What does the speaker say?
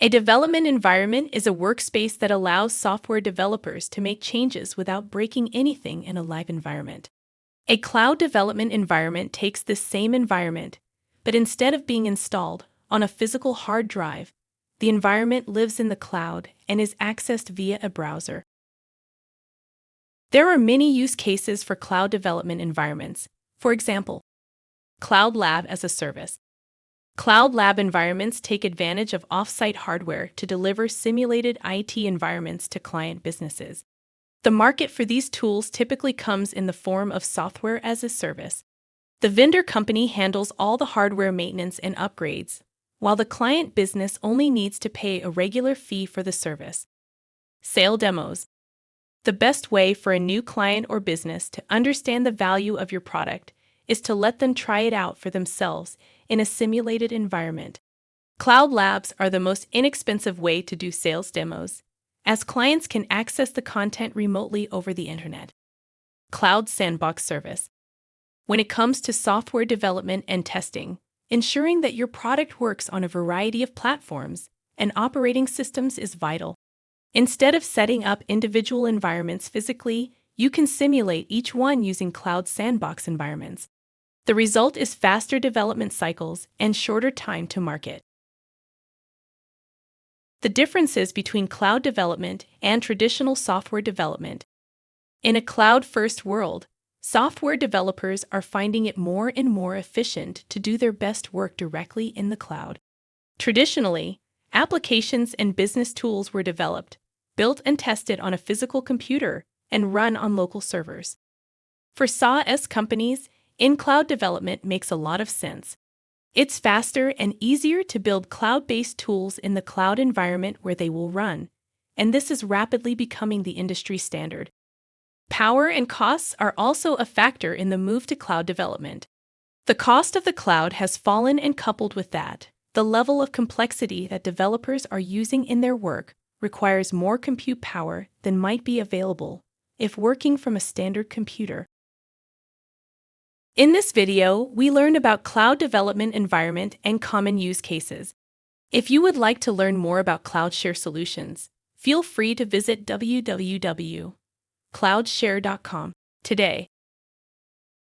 A development environment is a workspace that allows software developers to make changes without breaking anything in a live environment. A cloud development environment takes this same environment, but instead of being installed on a physical hard drive, the environment lives in the cloud and is accessed via a browser. There are many use cases for cloud development environments. For example, Cloud Lab as a service. Cloud Lab environments take advantage of off-site hardware to deliver simulated IT environments to client businesses. The market for these tools typically comes in the form of software as a service. The vendor company handles all the hardware maintenance and upgrades, while the client business only needs to pay a regular fee for the service. Sale demos. The best way for a new client or business to understand the value of your product is to let them try it out for themselves in a simulated environment. Cloud Labs are the most inexpensive way to do sales demos, as clients can access the content remotely over the internet. Cloud Sandbox Service. When it comes to software development and testing, ensuring that your product works on a variety of platforms and operating systems is vital. Instead of setting up individual environments physically, you can simulate each one using cloud sandbox environments. The result is faster development cycles and shorter time to market. The differences between cloud development and traditional software development. In a cloud-first world, software developers are finding it more and more efficient to do their best work directly in the cloud. Traditionally, applications and business tools were developed, built and tested on a physical computer, and run on local servers. For SaaS companies, in-cloud development makes a lot of sense. It's faster and easier to build cloud-based tools in the cloud environment where they will run, and this is rapidly becoming the industry standard. Power and costs are also a factor in the move to cloud development. The cost of the cloud has fallen, and coupled with that, the level of complexity that developers are using in their work requires more compute power than might be available if working from a standard computer. In this video, we learned about cloud development environment and common use cases. If you would like to learn more about CloudShare solutions, feel free to visit www.cloudshare.com today.